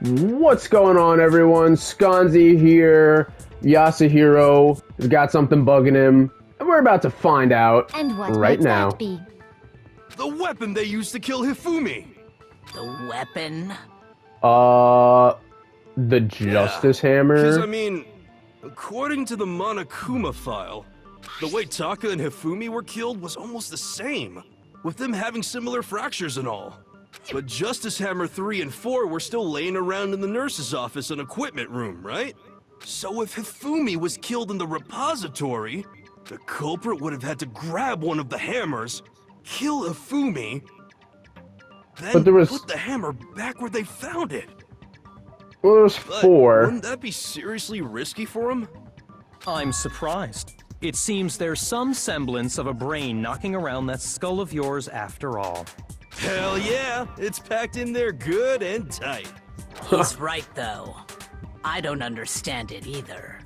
What's going on, everyone? SconzE here. Yasuhiro has got something bugging him, and we're about to find out And what right might now. that be? The weapon they used to kill Hifumi! The weapon? The Justice Hammer? Because, I mean, according to the Monokuma file, the way Taka and Hifumi were killed was almost the same, with them having similar fractures and all. But Justice Hammer 3 and 4 were still laying around in the nurse's office and equipment room, right? So if Hifumi was killed in the repository, the culprit would have had to grab one of the hammers, kill Hifumi, then put the hammer back where they found it. Well, there was But four. wouldn't that be seriously risky for him? I'm surprised. It seems there's some semblance of a brain knocking around that skull of yours after all. Hell yeah, it's packed in there good and tight. He's right, though. I don't understand it either.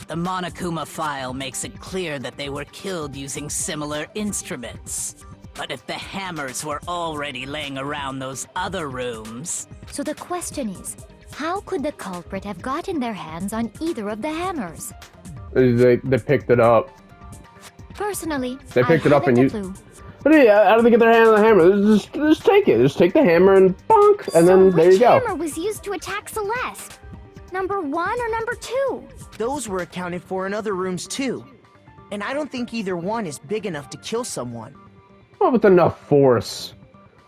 The Monokuma file makes it clear that they were killed using similar instruments. But if the hammers were already laying around those other rooms... So the question is, how could the culprit have gotten their hands on either of the hammers? They picked it up. Personally, They picked I it up and haven't a you- clue. But yeah, how do they get their hand on the hammer? Just take it. Just take the hammer and bonk, and then there you go. Which hammer was used to attack Celeste? Number 1 or number 2? Those were accounted for in other rooms too. And I don't think either one is big enough to kill someone. Well, with enough force.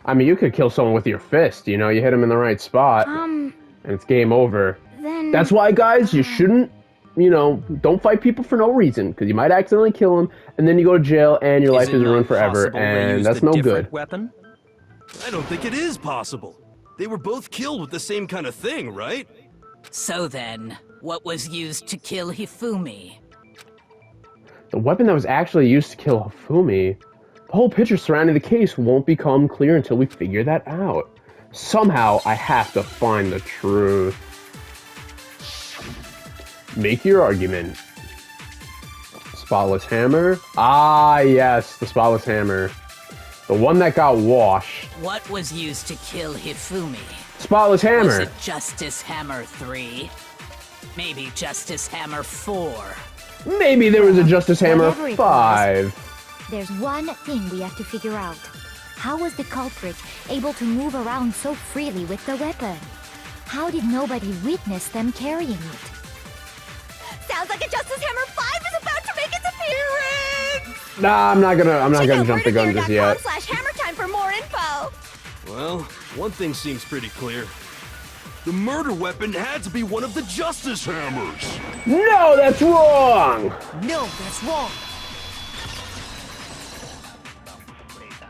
I mean, you could kill someone with your fist, you know? You hit him in the right spot, and it's game over. Then... That's why, guys, you shouldn't, you know, don't fight people for no reason, because you might accidentally kill them, and then you go to jail, and your life is ruined forever, and that's no good. Weapon? I don't think it is possible. They were both killed with the same kind of thing, right? So then, what was used to kill Hifumi? The weapon that was actually used to kill Hifumi. The whole picture surrounding the case won't become clear until we figure that out. Somehow, I have to find the truth. Make your argument. Spotless hammer? Ah, yes, the spotless hammer. The one that got washed. What was used to kill Hifumi? Spotless Was hammer. it Justice Hammer 3? Maybe Justice Hammer 4? Maybe there was a Justice Hammer Whatever it 5. There's one thing we have to figure out. How was the culprit able to move around so freely with the weapon? How did nobody witness them carrying it? Sounds like a Justice Hammer 5 is about to make its appearance! Nah, I'm not gonna jump the gun just yet. /hammertime for more info! Well, one thing seems pretty clear. The murder weapon had to be one of the Justice Hammers. No, that's wrong! No, that's wrong.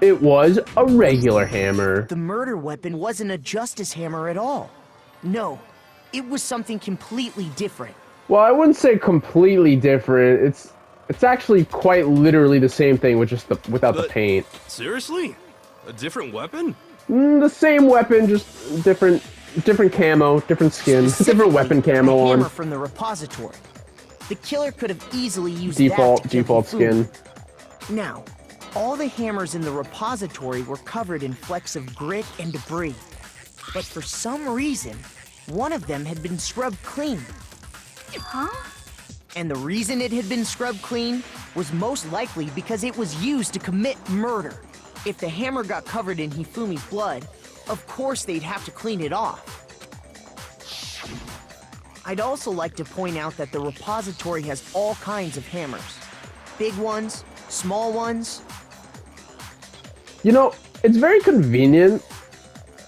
It was a regular hammer. The murder weapon wasn't a justice hammer at all. No, it was something completely different. Well, I wouldn't say completely different. It's actually quite literally the same thing with just without the But- paint. Seriously? A different weapon? The same weapon, just different camo, different skin, different Specifically, weapon the camo hammer on. from the repository. The killer could have easily used Default that to kill skin. Hifumi. Now, all the hammers in the repository were covered in flecks of grit and debris. But for some reason, one of them had been scrubbed clean. Huh? And the reason it had been scrubbed clean was most likely because it was used to commit murder. If the hammer got covered in Hifumi's blood, of course they'd have to clean it off. I'd also like to point out that the repository has all kinds of hammers. Big ones, small ones. You know, it's very convenient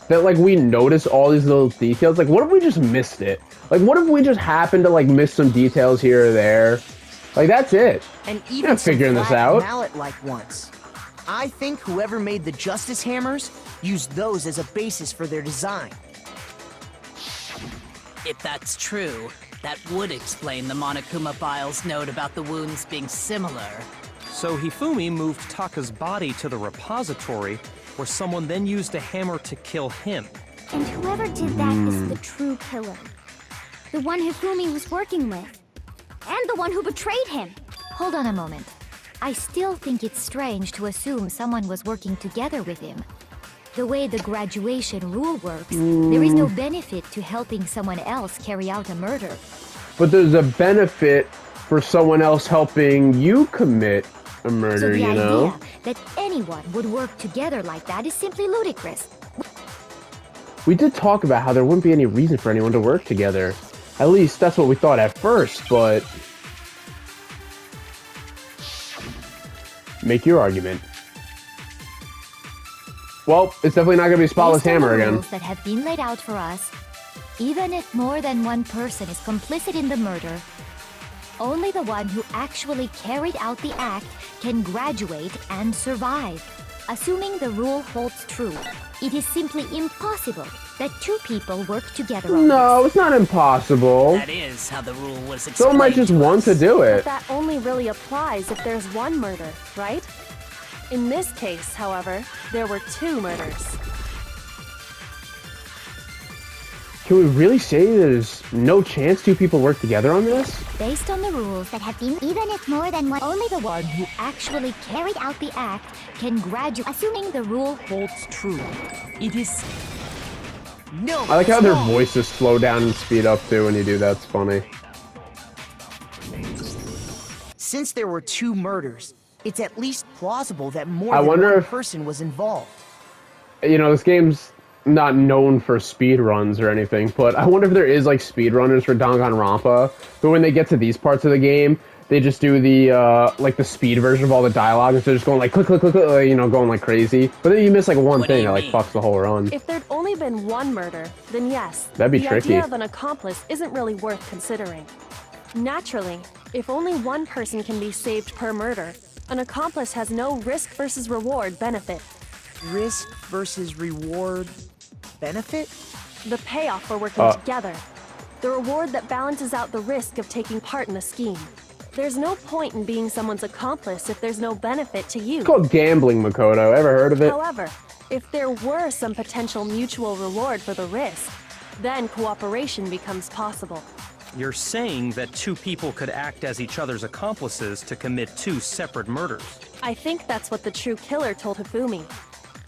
that, like, we notice all these little details. Like, what if we just missed it? Like, what if we just happened to, like, miss some details here or there? Like, that's it. And You're even not some figuring this flat out. mallet-like ones. I think whoever made the Justice Hammers used those as a basis for their design. If that's true, that would explain the Monokuma file's note about the wounds being similar. So Hifumi moved Taka's body to the repository, where someone then used a hammer to kill him. And whoever did that is the true killer. The one Hifumi was working with. And the one who betrayed him. Hold on a moment. I still think it's strange to assume someone was working together with him. The way the graduation rule works, there is no benefit to helping someone else carry out a murder. But there's a benefit for someone else helping you commit a So murder, the you know? idea that anyone would work together like that is simply ludicrous. We did talk about how there wouldn't be any reason for anyone to work together. At least that's what we thought at first, but... Make your argument. Well, it's definitely not going to be Spotless Based on Hammer the again. rules that have been laid out for us, even if more than one person is complicit in the murder, only the one who actually carried out the act can graduate and survive. Assuming the rule holds true, it is simply impossible that two people work together on No, this. it's not impossible. That is how the rule was explained. Someone might just want to do But it. that only really applies if there's one murder, right? In this case, however, there were two murders. Can we really say there's no chance two people work together on this? Based on the rules that have been, even if more than one, only the one who actually carried out the act can graduate. Assuming the rule holds true, it is. No. I like how their stop. voices slow down and speed up too when you do that. It's funny. Since there were two murders, it's at least plausible that more I than wonder one if- person was involved. You know, this game's not known for speed runs or anything, but I wonder if there is like speedrunners for Danganronpa, but when they get to these parts of the game, they just do the like the speed version of all the dialogue, and so they're just going like click, click, click, click, you know, going like crazy. But then you miss like one What do thing you that like mean? fucks the whole run. If there'd only been one murder, then yes, That'd be the tricky. idea of an accomplice isn't really worth considering. Naturally, if only one person can be saved per murder, an accomplice has no risk versus reward benefit. Risk versus reward benefit? The payoff for working together. The reward that balances out the risk of taking part in a scheme. There's no point in being someone's accomplice if there's no benefit to you. It's called gambling, Makoto. Ever heard of it? However, if there were some potential mutual reward for the risk, then cooperation becomes possible. You're saying that two people could act as each other's accomplices to commit two separate murders. I think that's what the true killer told Hifumi.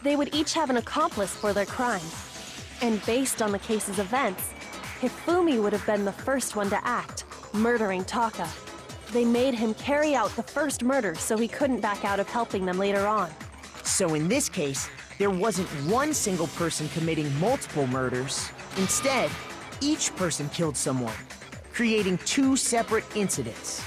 They would each have an accomplice for their crime. And based on the case's events, Hifumi would have been the first one to act, murdering Taka. They made him carry out the first murder so he couldn't back out of helping them later on. So in this case, there wasn't one single person committing multiple murders. Instead, each person killed someone, creating two separate incidents.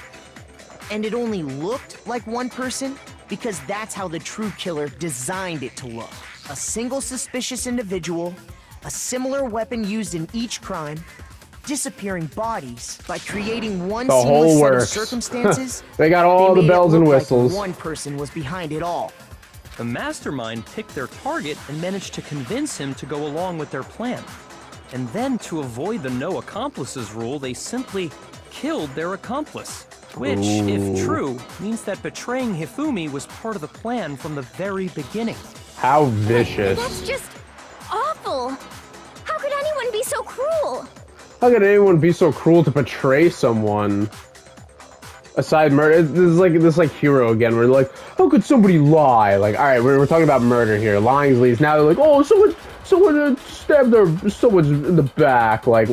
And it only looked like one person because that's how the true killer designed it to look. A single suspicious individual, a similar weapon used in each crime, disappearing bodies by creating one The seamless whole set of works. circumstances. They got all they the made it bells and look like whistles. one person was behind it all. The mastermind picked their target and managed to convince him to go along with their plan. And then, to avoid the no accomplices rule, they simply killed their accomplice. Which, if true, means that betraying Hifumi was part of the plan from the very beginning. How vicious. That's just awful! How could anyone be so cruel? How could anyone be so cruel to betray someone? Aside murder, this like hero again. We're like, how could somebody lie? Like, all right, we're talking about murder here. Lying's leads. Now they're like, oh, someone stabbed someone's in the back. Like,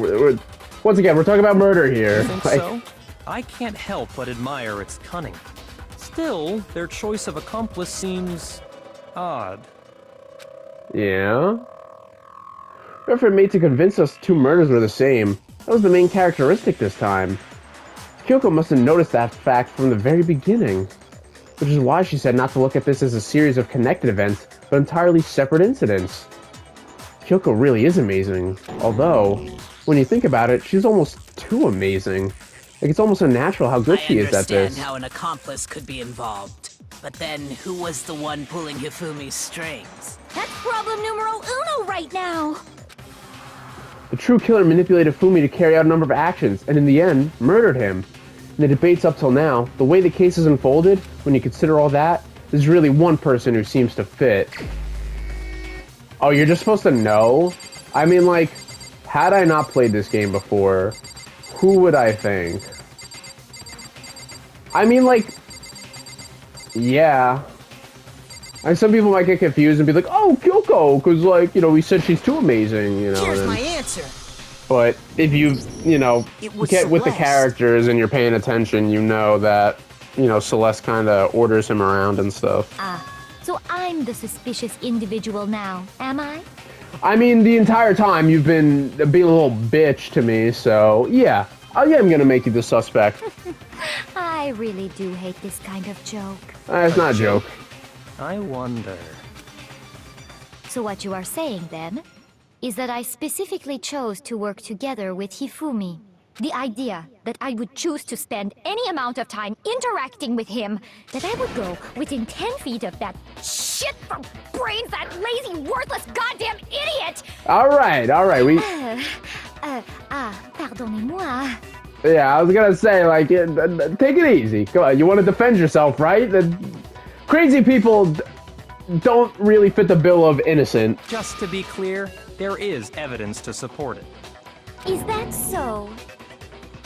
once again, we're talking about murder here. Think Like, so? I can't help but admire its cunning. Still, their choice of accomplice seems odd. yeah. Effort made to convince us two murders were the same. That was the main characteristic this time. Kyoko must have noticed that fact from the very beginning, which is why she said not to look at this as a series of connected events, but entirely separate incidents. Kyoko really is amazing, although, when you think about it, she's almost too amazing. Like, it's almost unnatural how good I she is at understand this. how an accomplice could be involved. But then, who was the one pulling Hifumi's strings? That's problem numero uno right now! The true killer manipulated Fumi to carry out a number of actions, and in the end, murdered him. In the debates up till now, the way the case is unfolded, when you consider all that, there's really one person who seems to fit. Oh, you're just supposed to know? I mean, like, had I not played this game before, who would I think? I mean, like, yeah. And some people might get confused and be like, "Oh, Kyoko," because like we said she's too amazing, Here's and- my answer. But if you It was get with the Celeste. characters and you're paying attention, you know that Celeste kind of orders him around and stuff. So I'm the suspicious individual now, am I? I mean, the entire time you've been being a little bitch to me, so yeah, I am gonna make you the suspect. I really do hate this kind of joke. It's not a joke. I wonder. So what you are saying, then, is that I specifically chose to work together with Hifumi. The idea that I would choose to spend any amount of time interacting with him, that I would go within 10 feet of that shit for brains, that lazy, worthless, goddamn idiot! All right, we. Pardonnez-moi. Yeah, I was gonna say, like, take it easy. Go on, you want to defend yourself, right? Crazy people don't really fit the bill of innocent. Just to be clear, there is evidence to support it. Is that so?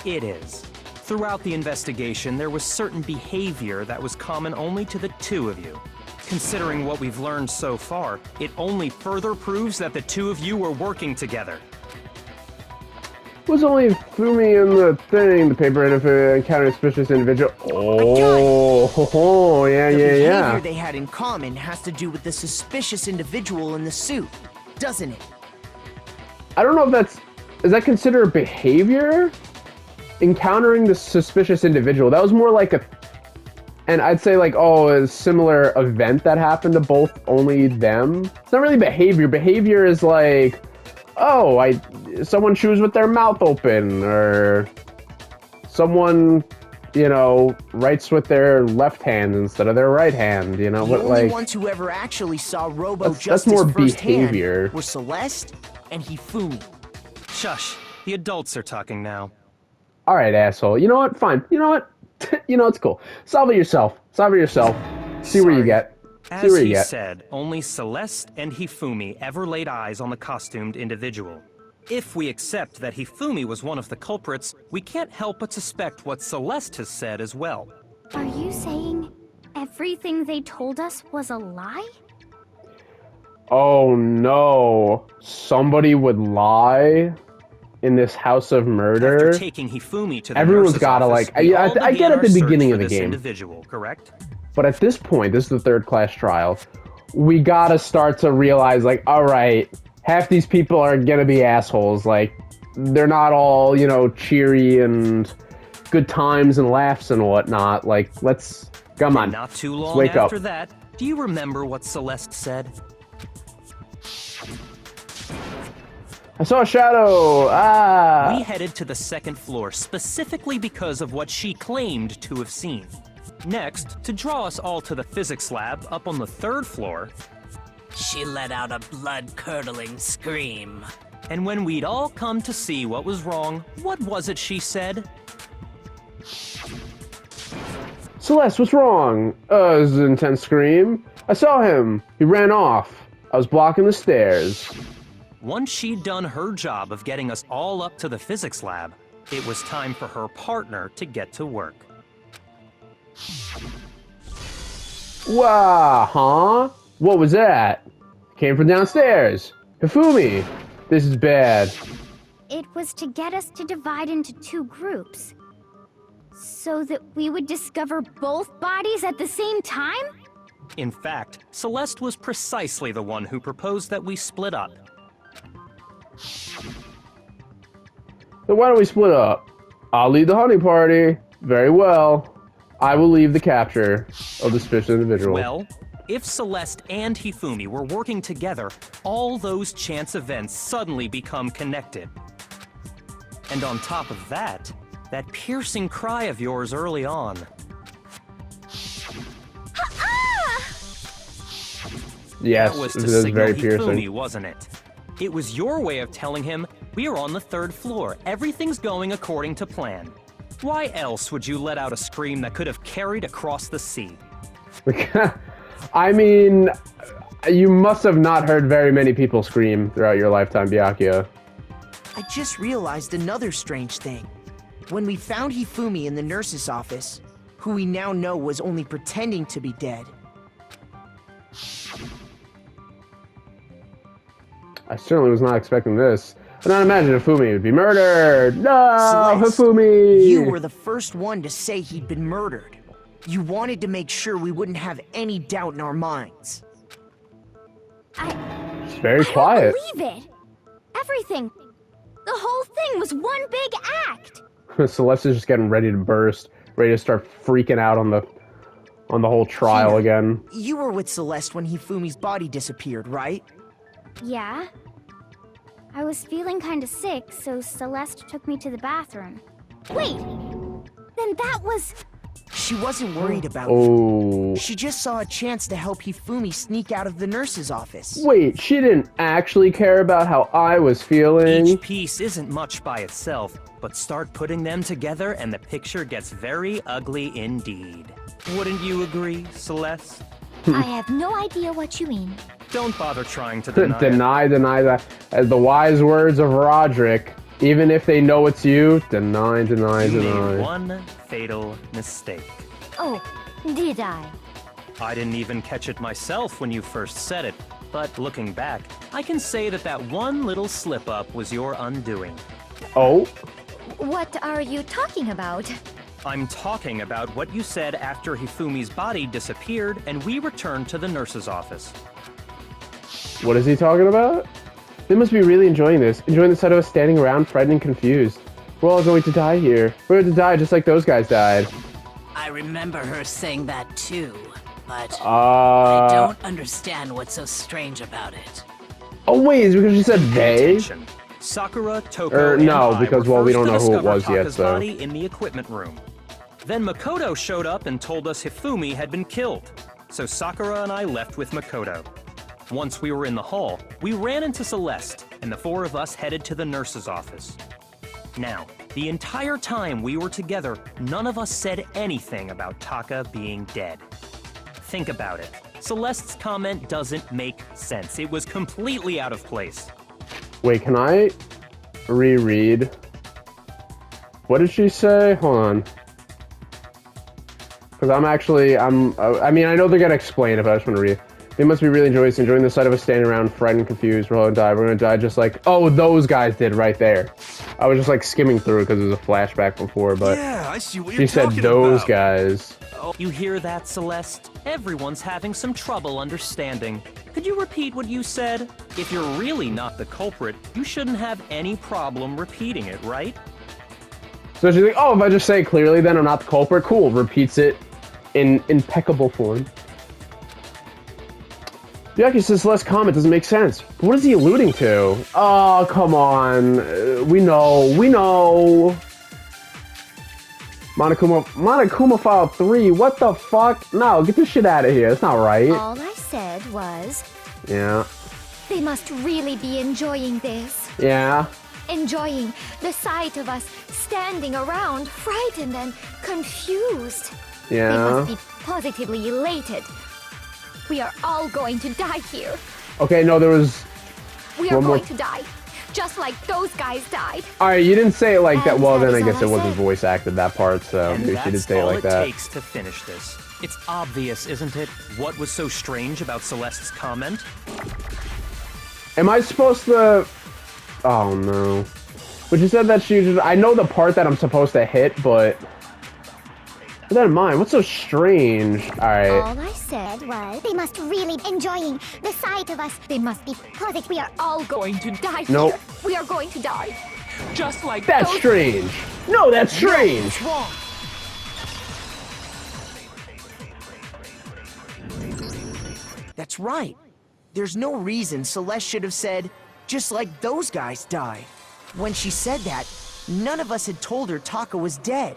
It is. Throughout the investigation, there was certain behavior that was common only to the two of you. Considering what we've learned so far, it only further proves that the two of you were working together. It was only Fumi in the thing, the paper encountered a suspicious individual. Oh, yeah, The yeah, behavior yeah. they had in common has to do with the suspicious individual in the suit, doesn't it? I don't know if is that considered behavior? Encountering the suspicious individual. That was more like and I'd say like, a similar event that happened to both only them. It's not really behavior. Behavior is like, someone chews with their mouth open, or someone, writes with their left hand instead of their right hand, The but only like, ones who ever actually saw Robo That's Justice more firsthand behavior. were Celeste and Hifumi. Shush. The adults are talking now. all right, asshole. You know what? Fine. You know what? It's cool. Solve it yourself. See where you Sorry. get. See As where you he get. said, only Celeste and Hifumi ever laid eyes on the costumed individual. If we accept that Hifumi was one of the culprits, we can't help but suspect what Celeste has said as well. Are you saying everything they told us was a lie? Oh no. Somebody would lie in this house of murder? After taking Hifumi to the Everyone's nurse's gotta, office, like, we I all get began at the our search beginning of for the this game. individual, correct? But at this point, this is the third class trial, we gotta start to realize, like, alright, half these people are gonna be assholes. Like, they're not all, cheery and good times and laughs and whatnot. Like, come on. Not too Let's long wake after up. that, do you remember what Celeste said? I saw a shadow! We headed to the second floor specifically because of what she claimed to have seen. Next, to draw us all to the physics lab up on the third floor, She let out a blood-curdling scream. and when we'd all come to see what was wrong, what was it she said? Celeste, what's wrong? It was an intense scream. I saw him. He ran off. I was blocking the stairs. Once she'd done her job of getting us all up to the physics lab, it was time for her partner to get to work. Wow, huh? What was that? Came from downstairs. Hifumi, this is bad. It was to get us to divide into two groups. So that we would discover both bodies at the same time? In fact, Celeste was precisely the one who proposed that we split up. Then why don't we split up? I'll lead the hunting party. Very well. I will leave the capture of the suspicious individual. Well, if Celeste and Hifumi were working together, all those chance events suddenly become connected. And on top of that, that piercing cry of yours early on. Yes, That was to it was signal very Hifumi, piercing. wasn't it? It was your way of telling him, we are on the third floor, everything's going according to plan. Why else would you let out a scream that could have carried across the sea? I mean, you must have not heard very many people scream throughout your lifetime, Byakuya. I just realized another strange thing. When we found Hifumi in the nurse's office, who we now know was only pretending to be dead, I certainly was not expecting this. I don't imagine Hifumi would be murdered. No, Celeste, Hifumi! you were the first one to say he'd been murdered. You wanted to make sure we wouldn't have any doubt in our minds. It's very I quiet. don't believe it. Everything. The whole thing was one big act. Celeste is just getting ready to burst, ready to start freaking out on the whole trial Hina, again. You were with Celeste when Hifumi's body disappeared, right? Yeah. I was feeling kind of sick, so Celeste took me to the bathroom. Wait! Then that was... She wasn't worried about Oh. you. She just saw a chance to help Hifumi sneak out of the nurse's office. Wait, she didn't actually care about how I was feeling? Each piece isn't much by itself, but start putting them together and the picture gets very ugly indeed. Wouldn't you agree, Celeste? I have no idea what you mean. Don't bother trying to deny it. Deny that. As the wise words of Roderick, even if they know it's you, deny. You made one fatal mistake. Oh, did I? I didn't even catch it myself when you first said it, but looking back, I can say that that one little slip-up was your undoing. Oh? What are you talking about? I'm talking about what you said after Hifumi's body disappeared and we returned to the nurse's office. What is he talking about? They must be really enjoying this. Enjoying the sight of us standing around, frightened and confused. We're all going to die here. We're going to die just like those guys died. I remember her saying that too, but I don't understand what's so strange about it. Oh wait, is it because she said they? Attention. Sakura, Toko, and no, I because, were well, we first don't to know who it discover was yet, Taka's so. body in the equipment room. Then Makoto showed up and told us Hifumi had been killed. So Sakura and I left with Makoto. Once we were in the hall, we ran into Celeste, and the four of us headed to the nurse's office. Now, the entire time we were together, none of us said anything about Taka being dead. Think about it. Celeste's comment doesn't make sense. It was completely out of place. Wait, can I reread? What did she say? Hold on. Because I mean, I know they're going to explain it, but I just want to read. They must be really enjoying the sight of us standing around, frightened and confused. We're all gonna die. We're gonna die just like, oh, those guys did right there. I was just like skimming through because it was a flashback before, but Yeah, I see what she you're said talking those about. guys. You hear that, Celeste? Everyone's having some trouble understanding. Could you repeat what you said? If you're really not the culprit, you shouldn't have any problem repeating it, right? So she's like, oh, if I just say it clearly, then I'm not the culprit. Cool. Repeats it in impeccable form. Yaki says Celeste's comment doesn't make sense. What is he alluding to? Oh, come on. We know. Monokuma File 3, what the fuck? No, get this shit out of here. That's not right. All I said was, Yeah. they must really be enjoying this. Yeah. Enjoying the sight of us standing around, frightened and confused. They Yeah. must be positively elated. We are all going to die here. Okay, no, there was... We are One more- going to die. Just like those guys died. Alright, you didn't say it like that. And Well, that then I is guess all it I wasn't said. voice acted, that part, so And maybe she did that's say it all like it that. takes to finish this. It's obvious, isn't it? What was so strange about Celeste's comment? Am I supposed to... Oh, no. But you said that she just... I know the part that I'm supposed to hit, but... With that in mind, what's so strange? Alright. All I said was, they must really be enjoying the sight of us. They must be positive. We are all going to die Nope. here. We are going to die. Just like That's those... strange. No, that's strange. What's wrong? That's right. There's no reason Celeste should have said, just like those guys died. When she said that, none of us had told her Taka was dead.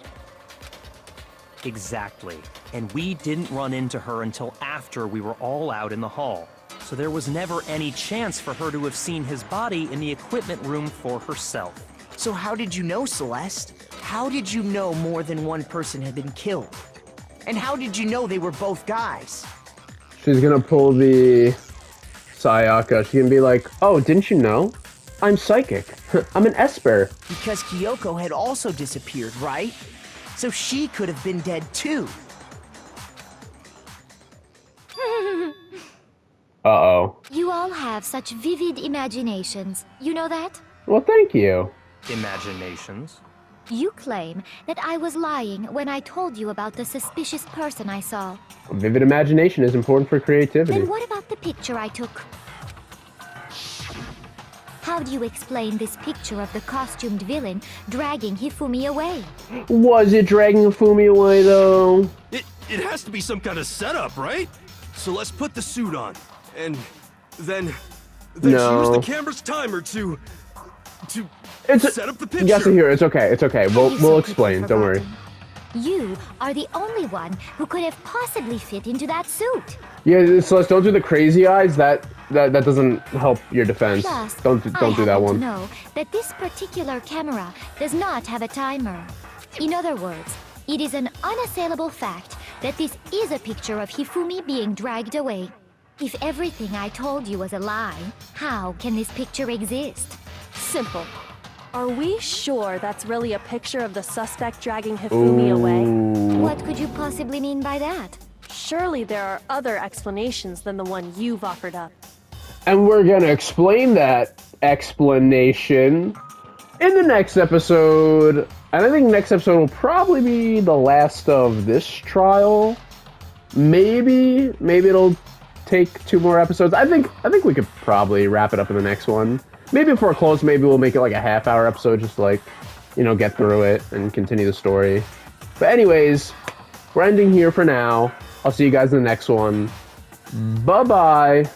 Exactly. And we didn't run into her until after we were all out in the hall. So there was never any chance for her to have seen his body in the equipment room for herself. So how did you know, Celeste? How did you know more than one person had been killed? And how did you know they were both guys? She's gonna pull the Sayaka. She can be like, oh, didn't you know? I'm psychic. I'm an Esper. Because Kyoko had also disappeared, right? So she could have been dead too. Uh-oh. You all have such vivid imaginations. You know that? Well, thank you. Imaginations. You claim that I was lying when I told you about the suspicious person I saw. Vivid imagination is important for creativity. Then what about the picture I took? How do you explain this picture of the costumed villain dragging Hifumi away? Was it dragging Fumi away, though? It has to be some kind of setup, right? So let's put the suit on, and then No. use the camera's timer to set up the picture. Yes, here. It's okay. It's okay. Have We'll you so explain. quickly Don't worry. forgotten? You are the only one who could have possibly fit into that suit. Yeah, Celeste, don't do the crazy eyes. That doesn't help your defense. Plus, Don't do that I one. happen to know that this particular camera does not have a timer. In other words, it is an unassailable fact that this is a picture of Hifumi being dragged away. If everything I told you was a lie, how can this picture exist? Simple. Are we sure that's really a picture of the suspect dragging Hifumi away? What could you possibly mean by that? Surely there are other explanations than the one you've offered up. And we're gonna explain that explanation in the next episode. And I think next episode will probably be the last of this trial. Maybe it'll take 2 more episodes. I think we could probably wrap it up in the next one. Maybe if we're close, maybe we'll make it like a half-hour episode, just to, like, you know, get through it and continue the story. But anyways, we're ending here for now. I'll see you guys in the next one. Bye-bye.